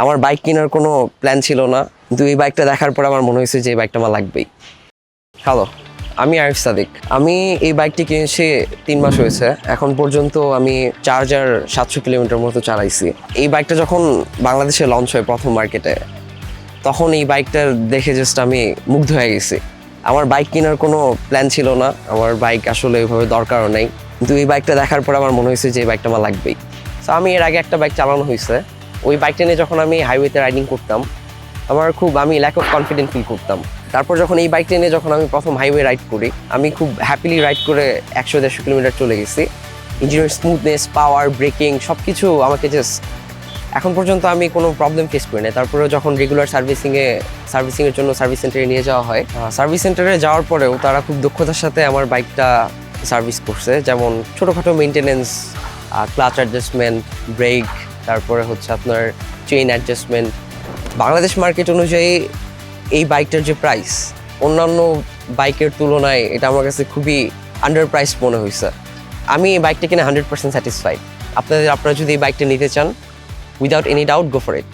আমার বাইক কেনার কোনো প্ল্যান ছিল না, কিন্তু এই বাইকটা দেখার পর আমার মনে হয়েছে যে এই বাইকটা আমার লাগবেই। হ্যালো, আমি আরিফ সাদিক। আমি এই বাইকটি কিনেছি 3 মাস হয়েছে। এখন পর্যন্ত আমি 4700 কিলোমিটার মতো চালাইছি। এই বাইকটা যখন বাংলাদেশে লঞ্চ হয় প্রথম মার্কেটে, তখন এই বাইকটা দেখে জাস্ট আমি মুগ্ধ হয়ে গেছি। আমার বাইক কেনার কোনো প্ল্যান ছিল না, আমার বাইক আসলে ওইভাবে দরকারও নেই, কিন্তু এই বাইকটা দেখার পর আমার মনে হয়েছে যে এই বাইকটা আমার লাগবেই। তো আমি এর আগে একটা বাইক চালানো হয়েছে, ওই বাইকটা নিয়ে যখন আমি হাইওয়েতে রাইডিং করতাম আমি ল্যাক অফ কনফিডেন্ট ফিল করতাম। তারপর যখন এই বাইকটা নিয়ে যখন আমি প্রথম হাইওয়ে রাইড করি, আমি খুব হ্যাপিলি রাইড করে 100-150 কিলোমিটার চলে গেছি। ইঞ্জিনের স্মুথনেস, পাওয়ার, ব্রেকিং সব কিছু আমাকে জাস্ট এখন পর্যন্ত আমি কোনো প্রবলেম ফেস করি না। তারপরে যখন রেগুলার সার্ভিসিংয়ের জন্য সার্ভিস সেন্টারে নিয়ে যাওয়া হয়, সার্ভিস সেন্টারে যাওয়ার পরেও তারা খুব দক্ষতার সাথে আমার বাইকটা সার্ভিস করছে। যেমন ছোটোখাটো মেনটেনেন্স, ক্লাচ অ্যাডজাস্টমেন্ট, ব্রেক, তারপরে হচ্ছে আপনার চেইন অ্যাডজাস্টমেন্ট। বাংলাদেশ মার্কেট অনুযায়ী এই বাইকটার যে প্রাইস, অন্যান্য বাইকের তুলনায় এটা আমার কাছে খুবই আন্ডার প্রাইস মনে হয়েছে। আমি এই বাইকটা কিনে 100% স্যাটিসফাইড। আপনারা যদি এই বাইকটা নিতে চান, without any doubt go for it.